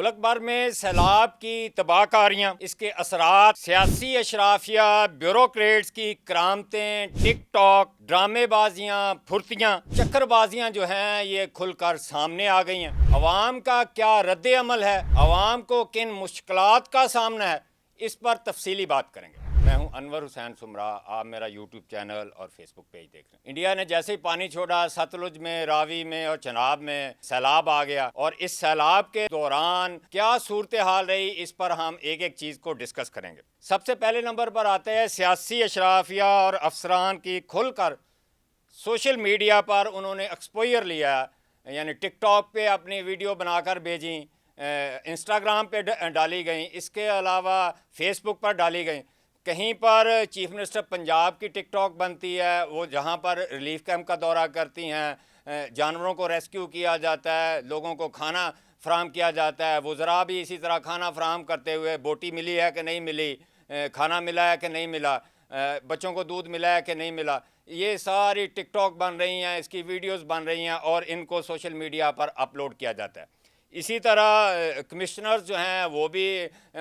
ملک بھر میں سیلاب کی تباہ کاریاں، اس کے اثرات، سیاسی اشرافیہ، بیوروکریٹس کی کرامتیں، ٹک ٹاک، ڈرامے بازیاں، پھرتیاں، چکر بازیاں جو ہیں یہ کھل کر سامنے آ گئی ہیں۔ عوام کا کیا رد عمل ہے، عوام کو کن مشکلات کا سامنا ہے، اس پر تفصیلی بات کریں گے۔ میں ہوں انور حسین سمرا، آپ میرا یوٹیوب چینل اور فیس بک پیج دیکھ رہے ہیں۔ انڈیا نے جیسے ہی پانی چھوڑا، ستلج میں، راوی میں اور چناب میں سیلاب آ گیا، اور اس سیلاب کے دوران کیا صورتحال رہی، اس پر ہم ایک ایک چیز کو ڈسکس کریں گے۔ سب سے پہلے نمبر پر آتے ہیں سیاسی اشرافیہ اور افسران کی کھل کر سوشل میڈیا پر انہوں نے ایکسپوئر لیا، یعنی ٹک ٹاک پہ اپنی ویڈیو بنا کر بھیجیں، انسٹاگرام پہ ڈالی گئیں، اس کے علاوہ فیس بک پر ڈالی گئیں۔ کہیں پر چیف منسٹر پنجاب کی ٹک ٹاک بنتی ہے، وہ جہاں پر ریلیف کیمپ کا دورہ کرتی ہیں، جانوروں کو ریسکیو کیا جاتا ہے، لوگوں کو کھانا فراہم کیا جاتا ہے، وزراء بھی اسی طرح کھانا فراہم کرتے ہوئے بوٹی ملی ہے کہ نہیں ملی، کھانا ملا ہے کہ نہیں ملا، بچوں کو دودھ ملا ہے کہ نہیں ملا، یہ ساری ٹک ٹاک بن رہی ہیں، اس کی ویڈیوز بن رہی ہیں اور ان کو سوشل میڈیا پر اپلوڈ کیا جاتا ہے۔ اسی طرح کمشنرز جو ہیں وہ بھی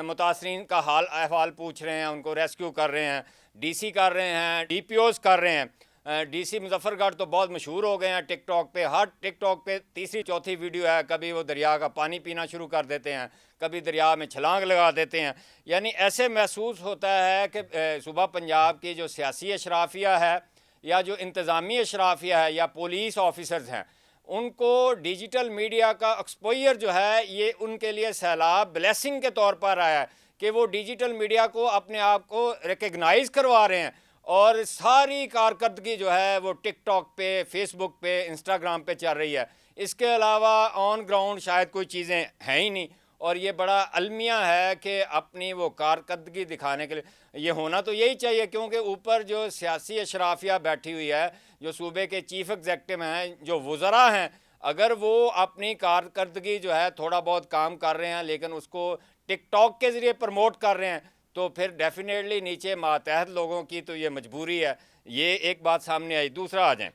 متاثرین کا حال احوال پوچھ رہے ہیں، ان کو ریسکیو کر رہے ہیں، ڈی سی کر رہے ہیں، ڈی پی اوز کر رہے ہیں۔ ڈی سی مظفر گڑھ تو بہت مشہور ہو گئے ہیں ٹک ٹاک پہ، ہر ٹک ٹاک پہ تیسری چوتھی ویڈیو ہے، کبھی وہ دریا کا پانی پینا شروع کر دیتے ہیں، کبھی دریا میں چھلانگ لگا دیتے ہیں۔ یعنی ایسے محسوس ہوتا ہے کہ صوبہ پنجاب کی جو سیاسی اشرافیہ ہے یا جو انتظامی اشرافیہ ہے یا پولیس آفیسرز ہیں، ان کو ڈیجیٹل میڈیا کا ایکسپوئر جو ہے یہ ان کے لیے سیلاب بلیسنگ کے طور پر آیا ہے کہ وہ ڈیجیٹل میڈیا کو اپنے آپ کو ریکگنائز کروا رہے ہیں، اور ساری کارکردگی جو ہے وہ ٹک ٹاک پہ، فیس بک پہ، انسٹاگرام پہ چل رہی ہے۔ اس کے علاوہ آن گراؤنڈ شاید کوئی چیزیں ہیں ہی نہیں، اور یہ بڑا المیہ ہے کہ اپنی وہ کارکردگی دکھانے کے لیے یہ ہونا تو یہی چاہیے، کیونکہ اوپر جو سیاسی اشرافیہ بیٹھی ہوئی ہے، جو صوبے کے چیف ایگزیکٹو ہیں، جو وزراء ہیں، اگر وہ اپنی کارکردگی جو ہے تھوڑا بہت کام کر رہے ہیں لیکن اس کو ٹک ٹاک کے ذریعے پروموٹ کر رہے ہیں، تو پھر ڈیفینیٹلی نیچے ماتحت لوگوں کی تو یہ مجبوری ہے۔ یہ ایک بات سامنے آئی۔ دوسرا آ جائیں،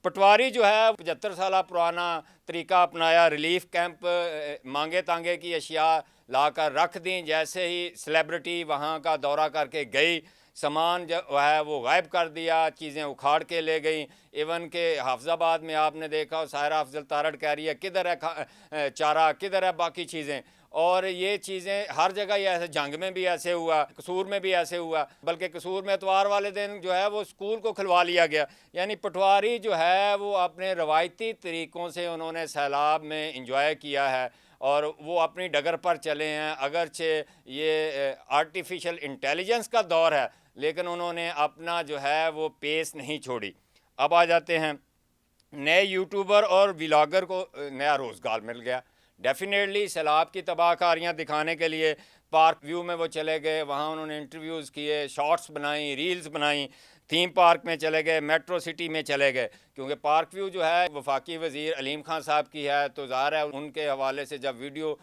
پٹواری جو ہے 75 سالہ پرانا طریقہ اپنایا، ریلیف کیمپ مانگے تانگے کی اشیاء لا کر رکھ دیں، جیسے ہی سیلیبریٹی وہاں کا دورہ کر کے گئی، سامان جو ہے وہ غائب کر دیا، چیزیں اکھاڑ کے لے گئیں۔ ایون کہ حافظ آباد میں آپ نے دیکھا، سائرہ افضل تارڑ کہہ رہی ہے کدھر ہے چارہ، کدھر ہے باقی چیزیں، اور یہ چیزیں ہر جگہ یہ ایسے، جنگ میں بھی ایسے ہوا، قصور میں بھی ایسے ہوا، بلکہ قصور میں اتوار والے دن جو ہے وہ اسکول کو کھلوا لیا گیا۔ یعنی پٹواری جو ہے وہ اپنے روایتی طریقوں سے انہوں نے سیلاب میں انجوائے کیا ہے، اور وہ اپنی ڈگر پر چلے ہیں، اگرچہ یہ آرٹیفیشل انٹیلیجنس کا دور ہے لیکن انہوں نے اپنا جو ہے وہ پیس نہیں چھوڑی۔ اب آ جاتے ہیں، نئے یوٹیوبر اور ولاگر کو نیا روزگار مل گیا۔ ڈیفینیٹلی سیلاب کی تباہ کاریاں دکھانے کے لیے پارک ویو میں وہ چلے گئے، وہاں انہوں نے انٹرویوز کیے، شارٹس بنائیں، ریلز بنائیں، تھیم پارک میں چلے گئے، میٹرو سٹی میں چلے گئے، کیونکہ پارک ویو جو ہے وفاقی وزیر علیم خان صاحب کی ہے، تو ظاہر ہے ان کے حوالے سے جب ویڈیو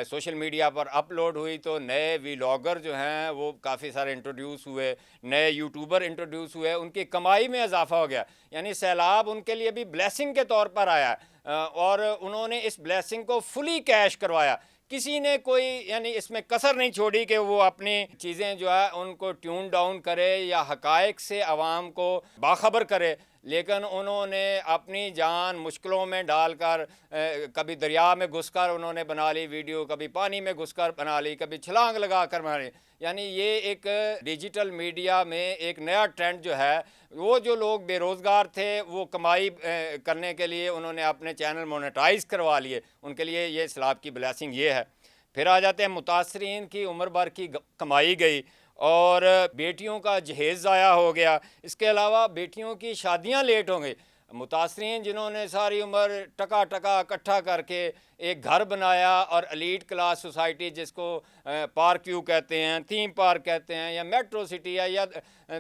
سوشل میڈیا پر اپلوڈ ہوئی تو نئے ولاگر جو ہیں وہ کافی سارے انٹروڈیوس ہوئے، نئے یوٹیوبر انٹروڈیوس ہوئے، ان کی کمائی میں اضافہ ہو گیا۔ یعنی سیلاب ان کے لیے بھی بلیسنگ کے طور پر آیا، اور انہوں نے اس بلیسنگ کو فلی کیش کروایا۔ کسی نے کوئی یعنی اس میں کسر نہیں چھوڑی کہ وہ اپنی چیزیں جو ہے ان کو ٹیون ڈاؤن کرے یا حقائق سے عوام کو باخبر کرے، لیکن انہوں نے اپنی جان مشکلوں میں ڈال کر، کبھی دریا میں گھس کر انہوں نے بنا لی ویڈیو، کبھی پانی میں گھس کر بنا لی، کبھی چھلانگ لگا کر بنا لی۔ یعنی یہ ایک ڈیجیٹل میڈیا میں ایک نیا ٹرینڈ جو ہے، وہ جو لوگ بے روزگار تھے وہ کمائی کرنے کے لیے انہوں نے اپنے چینل مونیٹائز کروا لیے، ان کے لیے یہ سیلاب کی بلیسنگ یہ ہے۔ پھر آ جاتے ہیں، متاثرین کی عمر بھر کی کمائی گئی اور بیٹیوں کا جہیز ضائع ہو گیا، اس کے علاوہ بیٹیوں کی شادیاں لیٹ ہو گئی۔ متاثرین جنہوں نے ساری عمر ٹکا ٹکا اکٹھا کر کے ایک گھر بنایا، اور ایلیٹ کلاس سوسائٹی جس کو پارک ویو کہتے ہیں، تھیم پارک کہتے ہیں، یا میٹرو سٹی ہے، یا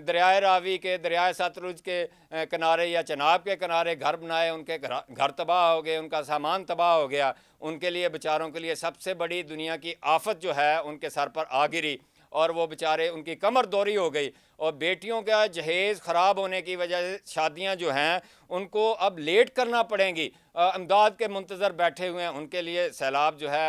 دریائے راوی کے، دریائے ستلج کے کنارے یا چناب کے کنارے گھر بنائے، ان کے گھر تباہ ہو گئے، ان کا سامان تباہ ہو گیا، ان کے لیے بیچاروں کے لیے سب سے بڑی دنیا کی آفت جو ہے ان کے سر پر آ گری، اور وہ بیچارے ان کی کمر دوری ہو گئی، اور بیٹیوں کا جہیز خراب ہونے کی وجہ سے شادیاں جو ہیں ان کو اب لیٹ کرنا پڑیں گی، امداد کے منتظر بیٹھے ہوئے ہیں، ان کے لیے سیلاب جو ہے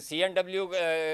CNW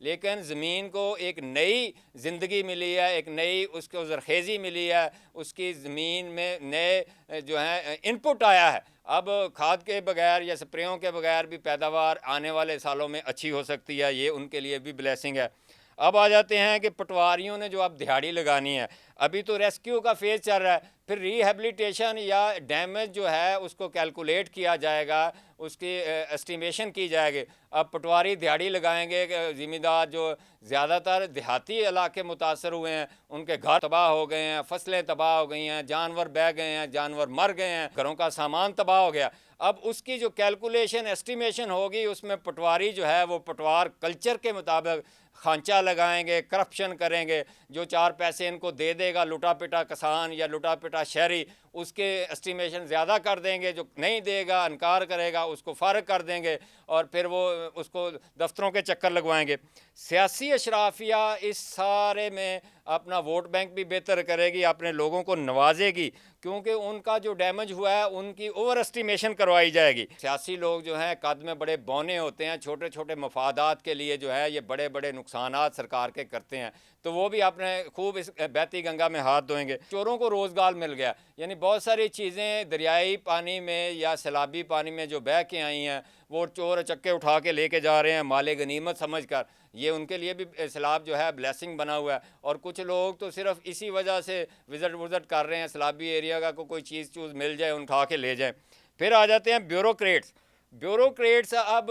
لیکن زمین کو ایک نئی زندگی ملی ہے، ایک نئی اس کو زرخیزی ملی ہے، اس کی زمین میں نئے جو ہیں ان پٹ آیا ہے۔ اب کھاد کے بغیر یا سپریوں کے بغیر بھی پیداوار آنے والے سالوں میں اچھی ہو سکتی ہے، یہ ان کے لیے بھی بلیسنگ ہے۔ اب آ جاتے ہیں کہ پٹواریوں نے جو اب دہاڑی لگانی ہے، ابھی تو ریسکیو کا فیز چل رہا ہے، پھر ریہیبلیٹیشن یا ڈیمیج جو ہے اس کو کیلکولیٹ کیا جائے گا، اس کی اسٹیمیشن کی جائے گی۔ اب پٹواری دہاڑی لگائیں گے کہ زمیندار جو زیادہ تر دیہاتی علاقے متاثر ہوئے ہیں، ان کے گھر تباہ ہو گئے ہیں، فصلیں تباہ ہو گئی ہیں، جانور بہہ گئے ہیں، جانور مر گئے ہیں، گھروں کا سامان تباہ ہو گیا۔ اب اس کی جو کیلکولیشن اسٹیمیشن ہوگی، اس میں پٹواری جو ہے وہ پٹوار کلچر کے مطابق خانچہ لگائیں گے، کرپشن کریں گے، جو 4 پیسے ان کو دے دے گا لٹا پٹا کسان یا لٹا پٹا شہری، اس کے اسٹیمیشن زیادہ کر دیں گے، جو نہیں دے گا انکار کرے گا اس کو فارغ کر دیں گے، اور پھر وہ اس کو دفتروں کے چکر لگوائیں گے۔ سیاسی اشرافیہ اس سارے میں اپنا ووٹ بینک بھی بہتر کرے گی، اپنے لوگوں کو نوازے گی، کیونکہ ان کا جو ڈیمیج ہوا ہے ان کی اوور اسٹیمیشن کروائی جائے گی۔ سیاسی لوگ جو ہیں قد میں بڑے بونے ہوتے ہیں، چھوٹے چھوٹے مفادات کے لیے جو ہے یہ بڑے بڑے نقصانات سرکار کے کرتے ہیں، تو وہ بھی اپنے خوب اس بہتی گنگا میں ہاتھ دھوئیں گے۔ چوروں کو روزگار مل گیا، یعنی بہت ساری چیزیں دریائی پانی میں یا سیلابی پانی میں جو بہہ کے آئی ہیں، وہ چور چکے اٹھا کے لے کے جا رہے ہیں مال غنیمت سمجھ کر، یہ ان کے لیے بھی سیلاب جو ہے بلیسنگ بنا ہوا ہے۔ اور کچھ لوگ تو صرف اسی وجہ سے وزٹ کر رہے ہیں سیلابی ایریا کا، کوئی چیز مل جائے ان اٹھا کے لے جائیں۔ پھر آ جاتے ہیں بیوروکریٹس اب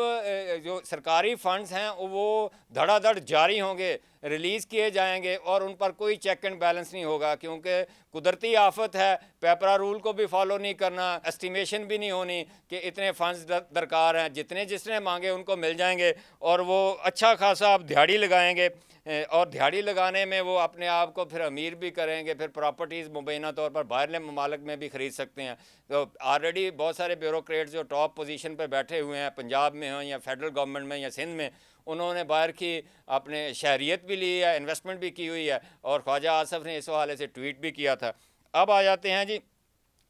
جو سرکاری فنڈز ہیں وہ دھڑا دھڑ جاری ہوں گے، ریلیز کیے جائیں گے، اور ان پر کوئی چیک اینڈ بیلنس نہیں ہوگا، کیونکہ قدرتی آفت ہے، پیپرا رول کو بھی فالو نہیں کرنا، اسٹیمیشن بھی نہیں ہونی کہ اتنے فنڈز درکار ہیں، جس نے مانگے ان کو مل جائیں گے، اور وہ اچھا خاصا اب دہاڑی لگائیں گے، اور دہاڑی لگانے میں وہ اپنے آپ کو پھر امیر بھی کریں گے، پھر پراپرٹیز مبینہ طور پر باہرلے ممالک میں بھی خرید سکتے ہیں۔ تو آلریڈی بہت سارے بیوروکریٹس جو ٹاپ پوزیشن پہ بیٹھے ہوئے ہیں، پنجاب میں ہوں یا فیڈرل گورنمنٹ میں یا سندھ میں، انہوں نے باہر کی اپنے شہریت بھی لی ہے، انویسٹمنٹ بھی کی ہوئی ہے، اور خواجہ آصف نے اس حوالے سے ٹویٹ بھی کیا تھا۔ اب آ جاتے ہیں جی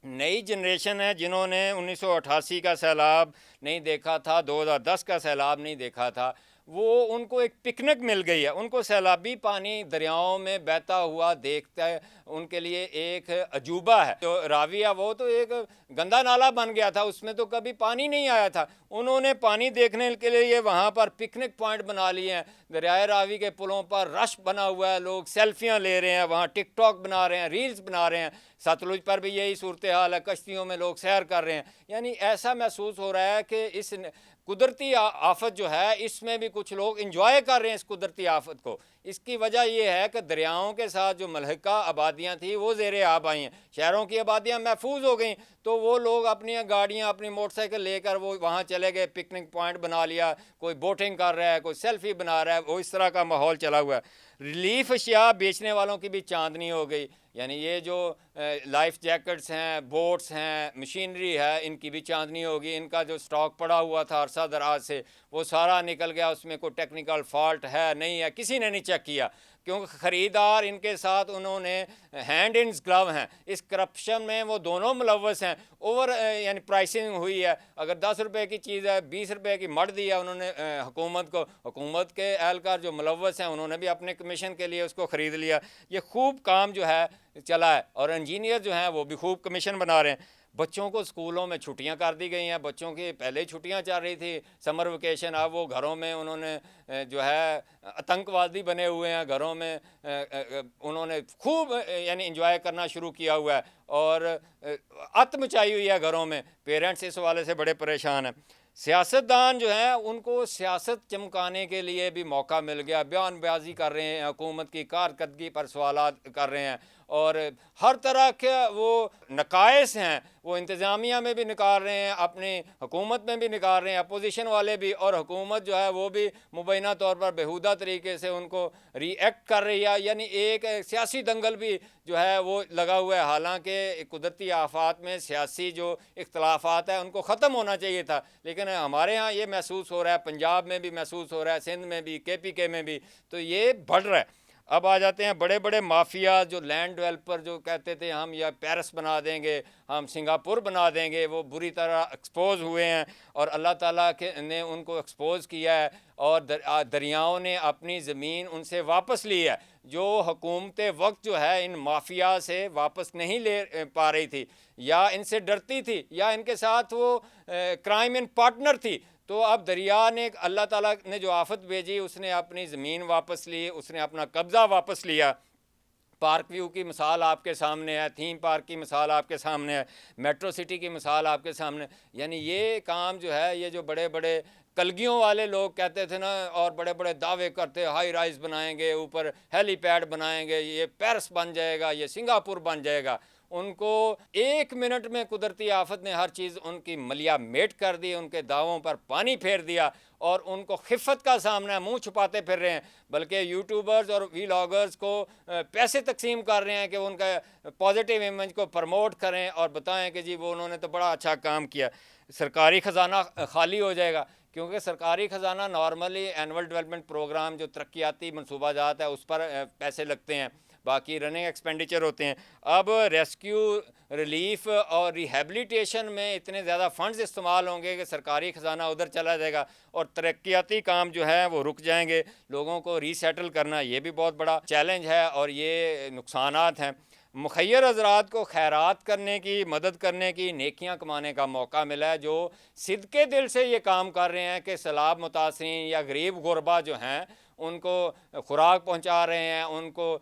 نئی جنریشن ہے جنہوں نے 1988 کا سیلاب نہیں دیکھا تھا، 2010 کا سیلاب نہیں دیکھا تھا، وہ ان کو ایک پکنک مل گئی ہے، ان کو سیلابی پانی دریاؤں میں بہتا ہوا دیکھتا ہے، ان کے لیے ایک عجوبہ ہے۔ جو راوی ہے وہ تو ایک گندا نالا بن گیا تھا، اس میں تو کبھی پانی نہیں آیا تھا، انہوں نے پانی دیکھنے کے لیے وہاں پر پکنک پوائنٹ بنا لیے ہیں۔ دریائے راوی کے پلوں پر رش بنا ہوا ہے، لوگ سیلفیاں لے رہے ہیں، وہاں ٹک ٹاک بنا رہے ہیں، ریلز بنا رہے ہیں۔ ستلج پر بھی یہی صورتحال ہے، کشتیوں میں لوگ سیر کر رہے ہیں۔ یعنی ایسا محسوس ہو رہا ہے کہ اس قدرتی آفت جو ہے اس میں بھی کچھ لوگ انجوائے کر رہے ہیں اس قدرتی آفت کو۔ اس کی وجہ یہ ہے کہ دریاؤں کے ساتھ جو ملحقہ آبادیاں تھیں وہ زیر آب آئی ہیں، شہروں کی آبادیاں محفوظ ہو گئیں، تو وہ لوگ اپنی گاڑیاں اپنی موٹر سائیکل لے کر وہ وہاں چلے گئے، پکنک پوائنٹ بنا لیا، کوئی بوٹنگ کر رہا ہے، کوئی سیلفی بنا رہا ہے، وہ اس طرح کا ماحول چلا ہوا ہے۔ ریلیف اشیاء بیچنے والوں کی بھی چاندنی ہو گئی، یعنی یہ جو لائف جیکٹس ہیں، بوٹس ہیں، مشینری ہے، ان کی بھی چاندنی ہوگی۔ ان کا جو سٹاک پڑا ہوا تھا عرصہ دراز سے وہ سارا نکل گیا، اس میں کوئی ٹیکنیکل فالٹ ہے نہیں ہے، کسی نے نہیں چیک کیا، کیونکہ خریدار ان کے ساتھ انہوں نے ہینڈ ان گلو ہیں، اس کرپشن میں وہ دونوں ملوث ہیں۔ اوور یعنی پرائسنگ ہوئی ہے، اگر 10 روپے کی چیز ہے 20 روپے کی مٹ دیا انہوں نے حکومت کو، حکومت کے اہلکار جو ملوث ہیں انہوں نے بھی اپنے کمیشن کے لیے اس کو خرید لیا۔ یہ خوب کام جو ہے چلا ہے، اور انجینئر جو ہیں وہ بھی خوب کمیشن بنا رہے ہیں۔ بچوں کو اسکولوں میں چھٹیاں کر دی گئی ہیں، بچوں کی پہلے ہی چھٹیاں چل رہی تھی سمر ویکیشن، اب وہ گھروں میں انہوں نے جو ہے آتنکوادی بنے ہوئے ہیں، گھروں میں انہوں نے خوب یعنی انجوائے کرنا شروع کیا ہوا ہے، اور ات مچائی ہوئی ہے گھروں میں۔ پیرنٹس اس حوالے سے بڑے پریشان ہیں۔ سیاستدان جو ہیں ان کو سیاست چمکانے کے لیے بھی موقع مل گیا، بیان بازی کر رہے ہیں، حکومت کی کارکردگی پر سوالات کر رہے ہیں، اور ہر طرح کے وہ نقائص ہیں وہ انتظامیہ میں بھی نکال رہے ہیں، اپنی حکومت میں بھی نکال رہے ہیں، اپوزیشن والے بھی، اور حکومت جو ہے وہ بھی مبینہ طور پر بےہودہ طریقے سے ان کو ری ایکٹ کر رہی ہے، یعنی ایک سیاسی دنگل بھی جو ہے وہ لگا ہوا ہے۔ حالانکہ قدرتی آفات میں سیاسی جو اختلافات ہیں ان کو ختم ہونا چاہیے تھا، لیکن ہمارے ہاں یہ محسوس ہو رہا ہے، پنجاب میں بھی محسوس ہو رہا ہے، سندھ میں بھی، کے پی کے میں بھی، تو یہ بڑھ رہا ہے۔ اب آ جاتے ہیں بڑے بڑے مافیا جو لینڈ ڈیولپر جو کہتے تھے ہم یا پیرس بنا دیں گے، ہم سنگاپور بنا دیں گے، وہ بری طرح ایکسپوز ہوئے ہیں اور اللہ تعالیٰ نے ان کو ایکسپوز کیا ہے، اور دریاؤں نے اپنی زمین ان سے واپس لی ہے، جو حکومت وقت جو ہے ان مافیا سے واپس نہیں لے پا رہی تھی، یا ان سے ڈرتی تھی، یا ان کے ساتھ وہ کرائم ان پارٹنر تھی۔ تو اب دریا نے، اللہ تعالیٰ نے جو آفت بھیجی، اس نے اپنی زمین واپس لی، اس نے اپنا قبضہ واپس لیا۔ پارک ویو کی مثال آپ کے سامنے ہے، تھیم پارک کی مثال آپ کے سامنے ہے، میٹرو سٹی کی مثال آپ کے سامنے، یعنی یہ کام جو ہے، یہ جو بڑے بڑے کلگیوں والے لوگ کہتے تھے نا، اور بڑے بڑے دعوے کرتے، ہائی رائز بنائیں گے، اوپر ہیلی پیڈ بنائیں گے، یہ پیرس بن جائے گا، یہ سنگاپور بن جائے گا، ان کو 1 منٹ میں قدرتی آفت نے ہر چیز ان کی ملیا میٹ کر دی، ان کے دعووں پر پانی پھیر دیا، اور ان کو خفت کا سامنا ہے، منہ چھپاتے پھر رہے ہیں، بلکہ یوٹیوبرز اور ویلاگرز کو پیسے تقسیم کر رہے ہیں کہ ان کا پازیٹیو امیج کو پروموٹ کریں اور بتائیں کہ جی وہ انہوں نے تو بڑا اچھا کام کیا۔ سرکاری خزانہ خالی ہو جائے گا، کیونکہ سرکاری خزانہ نارملی اینول ڈیولپمنٹ پروگرام جو ترقیاتی منصوبہ جات ہے اس پر پیسے لگتے ہیں، باقی رننگ ایکسپینڈیچر ہوتے ہیں۔ اب ریسکیو، ریلیف اور ریہیبلیٹیشن میں اتنے زیادہ فنڈز استعمال ہوں گے کہ سرکاری خزانہ ادھر چلا جائے گا، اور ترقیاتی کام جو ہے وہ رک جائیں گے۔ لوگوں کو ری سیٹل کرنا یہ بھی بہت بڑا چیلنج ہے، اور یہ نقصانات ہیں۔ مخیر حضرات کو خیرات کرنے کی، مدد کرنے کی، نیکیاں کمانے کا موقع ملا ہے، جو صدقے دل سے یہ کام کر رہے ہیں کہ سیلاب متاثرین یا غریب غربا جو ہیں ان کو خوراک پہنچا رہے ہیں، ان کو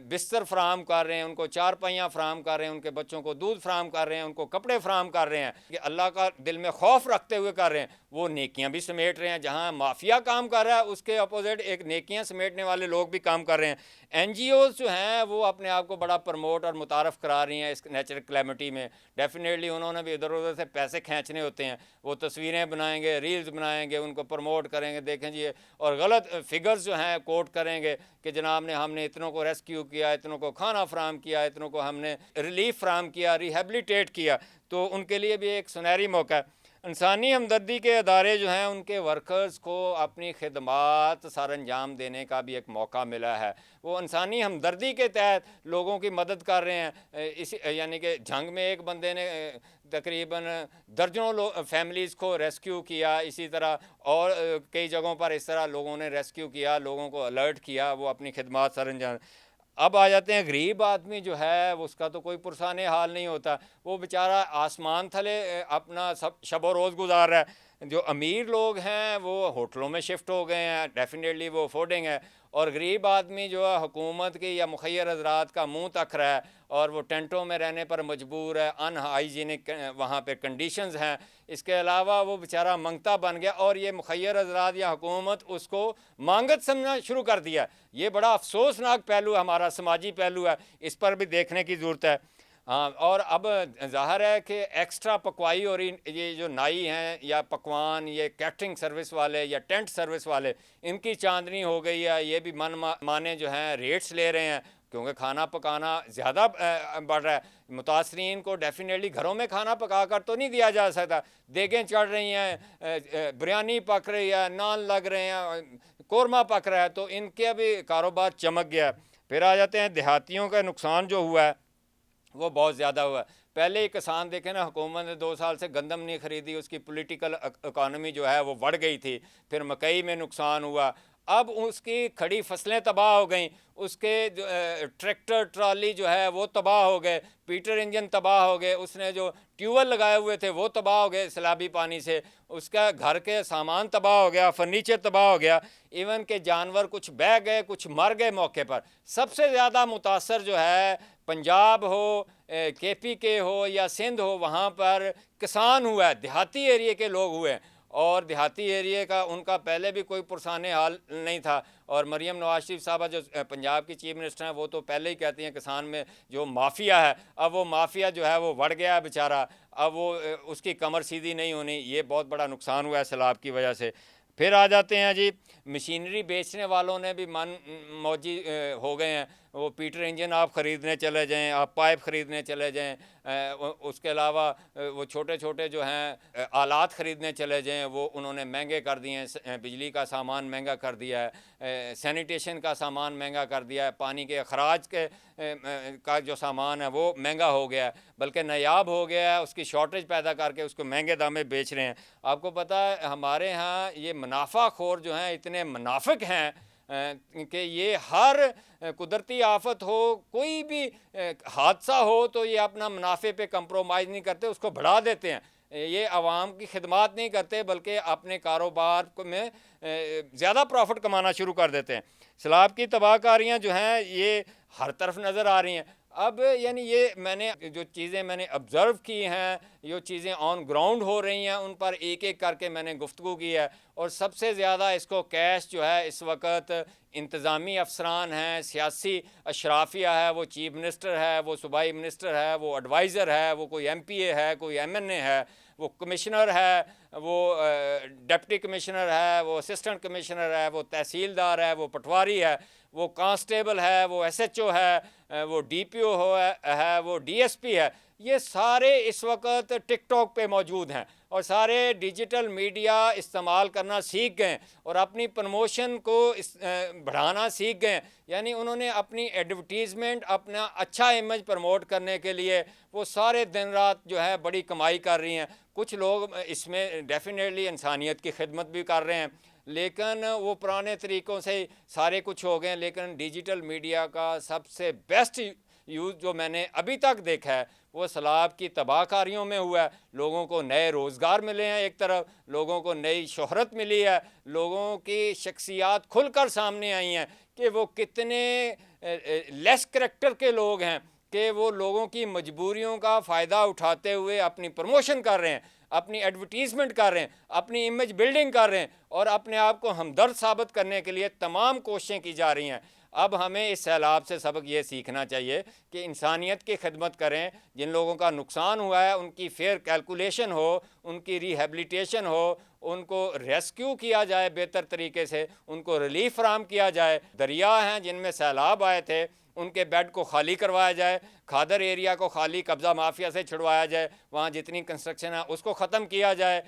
بستر فراہم کر رہے ہیں، ان کو چارپائیاں فراہم کر رہے ہیں، ان کے بچوں کو دودھ فراہم کر رہے ہیں، ان کو کپڑے فراہم کر رہے ہیں، کہ اللہ کا دل میں خوف رکھتے ہوئے کر رہے ہیں، وہ نیکیاں بھی سمیٹ رہے ہیں۔ جہاں مافیا کام کر رہا ہے اس کے اپوزٹ ایک نیکیاں سمیٹنے والے لوگ بھی کام کر رہے ہیں۔ این جی اوز جو ہیں وہ اپنے آپ کو بڑا پروموٹ اور متعارف کرا رہی ہیں اس نیچرل کلیمٹی میں، ڈیفینیٹلی انہوں نے بھی ادھر ادھر سے پیسے کھینچنے ہوتے ہیں، وہ تصویریں بنائیں گے، ریلز بنائیں گے، ان کو پروموٹ کریں گے، دیکھیں جی، اور غلط فگرز جو ہیں کوٹ کریں گے کہ جناب نے ہم نے اتنوں کو ریسکیو کیا، اتنوں کو کھانا فراہم کیا، اتنوں کو ہم نے ریلیف فراہم کیا، ریہیبلیٹیٹ کیا، تو ان کے لیے بھی ایک سنہری موقع ہے۔ انسانی ہمدردی کے ادارے جو ہیں ان کے ورکرز کو اپنی خدمات سر انجام دینے کا بھی ایک موقع ملا ہے، وہ انسانی ہمدردی کے تحت لوگوں کی مدد کر رہے ہیں۔ یعنی کہ جنگ میں ایک بندے نے تقریباً درجنوں فیملیز کو ریسکیو کیا، اسی طرح اور کئی جگہوں پر اس طرح لوگوں نے ریسکیو کیا، لوگوں کو الرٹ کیا، وہ اپنی خدمات سر انجام۔ اب آ جاتے ہیں غریب آدمی جو ہے اس کا تو کوئی پرسان حال نہیں ہوتا، وہ بیچارہ آسمان تھلے اپنا شب و روز گزار رہا ہے۔ جو امیر لوگ ہیں وہ ہوٹلوں میں شفٹ ہو گئے ہیں، ڈیفینیٹلی وہ افورڈنگ ہے، اور غریب آدمی جو ہے حکومت کی یا مخیر حضرات کا منہ تک رہا ہے، اور وہ ٹینٹوں میں رہنے پر مجبور ہے، ان ہائیجینک وہاں پہ کنڈیشنز ہیں۔ اس کے علاوہ وہ بیچارہ منگتا بن گیا، اور یہ مخیر حضرات یا حکومت اس کو مانگت سمجھنا شروع کر دیا۔ یہ بڑا افسوسناک پہلو ہے، ہمارا سماجی پہلو ہے، اس پر بھی دیکھنے کی ضرورت ہے۔ ہاں، اور اب ظاہر ہے کہ ایکسٹرا پکوائی، اور یہ جو نائی ہیں یا پکوان، یہ کیٹرنگ سروس والے یا ٹینٹ سروس والے، ان کی چاندنی ہو گئی ہے، یہ بھی مانے جو ہیں ریٹس لے رہے ہیں، کیونکہ کھانا پکانا زیادہ بڑھ رہا ہے۔ متاثرین کو ڈیفینیٹلی گھروں میں کھانا پکا کر تو نہیں دیا جا سکتا، دیگیں چڑھ رہی ہیں، بریانی پک رہی ہے، نان لگ رہے ہیں، قورمہ پک رہا ہے، تو ان کے بھی کاروبار چمک گیا۔ پھر آ جاتے ہیں دیہاتیوں کا نقصان جو ہوا ہے وہ بہت زیادہ ہوا ہے۔ پہلے ہی کسان دیکھیں نا، حکومت نے 2 سال سے گندم نہیں خریدی، اس کی پولیٹیکل اکانومی جو ہے وہ بڑھ گئی تھی، پھر مکئی میں نقصان ہوا، اب اس کی کھڑی فصلیں تباہ ہو گئیں، اس کے ٹریکٹر ٹرالی جو ہے وہ تباہ ہو گئے، پیٹر انجن تباہ ہو گئے، اس نے جو ٹیوبل لگائے ہوئے تھے وہ تباہ ہو گئے سیلابی پانی سے، اس کا گھر کے سامان تباہ ہو گیا، فرنیچر تباہ ہو گیا، ایون کہ جانور کچھ بہہ گئے، کچھ مر گئے موقع پر۔ سب سے زیادہ متاثر جو ہے پنجاب ہو، کے پی کے ہو یا سندھ ہو، وہاں پر کسان ہوا ہے، دیہاتی ایریے کے لوگ ہوئے ہیں، اور دیہاتی ایریے کا ان کا پہلے بھی کوئی پرسان حال نہیں تھا، اور مریم نواز شریف صاحبہ جو پنجاب کی چیف منسٹر ہیں وہ تو پہلے ہی کہتی ہیں کسان میں جو مافیا ہے، اب وہ مافیا جو ہے وہ بڑھ گیا ہے بیچارہ، اب وہ اس کی کمر سیدھی نہیں ہونی، یہ بہت بڑا نقصان ہوا ہے سیلاب کی وجہ سے۔ پھر آ جاتے ہیں جی مشینری بیچنے والوں نے بھی من موجی ہو گئے ہیں، وہ پیٹر انجن آپ خریدنے چلے جائیں، آپ پائپ خریدنے چلے جائیں، اس کے علاوہ وہ چھوٹے چھوٹے جو ہیں آلات خریدنے چلے جائیں، وہ انہوں نے مہنگے کر دیے ہیں، بجلی کا سامان مہنگا کر دیا ہے، سینیٹیشن کا سامان مہنگا کر دیا ہے، پانی کے اخراج کا جو سامان ہے وہ مہنگا ہو گیا ہے، بلکہ نایاب ہو گیا ہے، اس کی شارٹیج پیدا کر کے اس کو مہنگے دام میں بیچ رہے ہیں۔ آپ کو پتہ ہے ہمارے ہاں یہ منافع خور جو ہیں اتنے منافق ہیں کہ یہ ہر قدرتی آفت ہو، کوئی بھی حادثہ ہو تو یہ اپنا منافع پہ کمپرومائز نہیں کرتے، اس کو بڑھا دیتے ہیں۔ یہ عوام کی خدمات نہیں کرتے بلکہ اپنے کاروبار میں زیادہ پروفٹ کمانا شروع کر دیتے ہیں۔ سیلاب کی تباہ کاریاں جو ہیں یہ ہر طرف نظر آ رہی ہیں۔ اب یعنی یہ میں نے جو چیزیں میں نے آبزرو کی ہیں، جو چیزیں آن گراؤنڈ ہو رہی ہیں، ان پر ایک ایک کر کے میں نے گفتگو کی ہے، اور سب سے زیادہ اس کو کیش جو ہے اس وقت انتظامی افسران ہیں، سیاسی اشرافیہ ہے، وہ چیف منسٹر ہے، وہ صوبائی منسٹر ہے، وہ ایڈوائزر ہے، وہ کوئی ایم پی اے ہے، کوئی ایم این اے ہے، وہ کمشنر ہے، وہ ڈپٹی کمشنر ہے، وہ اسسٹنٹ کمشنر ہے، وہ تحصیلدار ہے، وہ پٹواری ہے، وہ کانسٹیبل ہے، وہ ایس ایچ او ہے، وہ ڈی پی او ہے، وہ ڈی ایس پی ہے۔ یہ سارے اس وقت ٹک ٹاک پہ موجود ہیں اور سارے ڈیجیٹل میڈیا استعمال کرنا سیکھ گئے اور اپنی پروموشن کو بڑھانا سیکھ گئے۔ یعنی انہوں نے اپنی ایڈورٹیزمنٹ، اپنا اچھا امیج پروموٹ کرنے کے لیے وہ سارے دن رات جو ہے بڑی کمائی کر رہی ہیں۔ کچھ لوگ اس میں ڈیفینیٹلی انسانیت کی خدمت بھی کر رہے ہیں، لیکن وہ پرانے طریقوں سے سارے کچھ ہو گئے۔ لیکن ڈیجیٹل میڈیا کا سب سے بیسٹ یوز جو میں نے ابھی تک دیکھا ہے وہ سیلاب کی تباہ کاریوں میں ہوا ہے۔ لوگوں کو نئے روزگار ملے ہیں، ایک طرف لوگوں کو نئی شہرت ملی ہے، لوگوں کی شخصیات کھل کر سامنے آئی ہیں کہ وہ کتنے لیس کریکٹر کے لوگ ہیں کہ وہ لوگوں کی مجبوریوں کا فائدہ اٹھاتے ہوئے اپنی پروموشن کر رہے ہیں، اپنی ایڈورٹیزمنٹ کر رہے ہیں، اپنی امیج بلڈنگ کر رہے ہیں اور اپنے آپ کو ہمدرد ثابت کرنے کے لیے تمام کوششیں کی جا رہی ہیں۔ اب ہمیں اس سیلاب سے سبق یہ سیکھنا چاہیے کہ انسانیت کی خدمت کریں، جن لوگوں کا نقصان ہوا ہے ان کی فیئر کیلکولیشن ہو، ان کی ریہیبلیٹیشن ہو، ان کو ریسکیو کیا جائے بہتر طریقے سے، ان کو ریلیف فراہم کیا جائے۔ دریا ہیں جن میں سیلاب آئے تھے ان کے بیڈ کو خالی کروایا جائے، کھادر ایریا کو خالی قبضہ مافیا سے چھڑوایا جائے، وہاں جتنی کنسٹرکشن ہے اس کو ختم کیا جائے،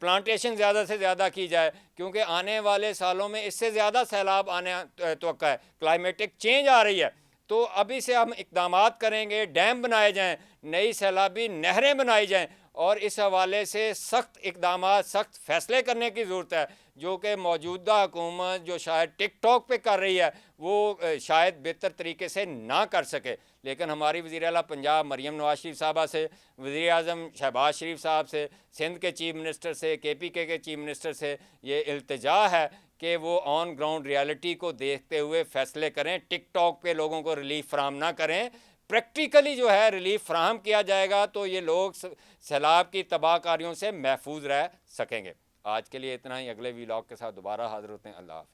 پلانٹیشن زیادہ سے زیادہ کی جائے، کیونکہ آنے والے سالوں میں اس سے زیادہ سیلاب آنے توقع ہے، کلائمیٹک چینج آ رہی ہے۔ تو ابھی سے ہم اقدامات کریں گے، ڈیم بنائے جائیں، نئی سیلابی نہریں بنائی جائیں، اور اس حوالے سے سخت اقدامات، سخت فیصلے کرنے کی ضرورت ہے، جو کہ موجودہ حکومت جو شاید ٹک ٹاک پہ کر رہی ہے وہ شاید بہتر طریقے سے نہ کر سکے۔ لیکن ہماری وزیر اعلیٰ پنجاب مریم نواز شریف صاحبہ سے، وزیر اعظم شہباز شریف صاحب سے، سندھ کے چیف منسٹر سے، کے پی کے چیف منسٹر سے یہ التجا ہے کہ وہ آن گراؤنڈ ریالٹی کو دیکھتے ہوئے فیصلے کریں، ٹک ٹاک پہ لوگوں کو ریلیف فراہم نہ کریں۔ پریکٹیکلی جو ہے ریلیف فراہم کیا جائے گا تو یہ لوگ سیلاب کی تباہ کاریوں سے محفوظ رہ سکیں گے۔ آج کے لیے اتنا ہی، اگلے ویلاگ کے ساتھ دوبارہ حاضر ہوتے ہیں۔ اللہ حافظ۔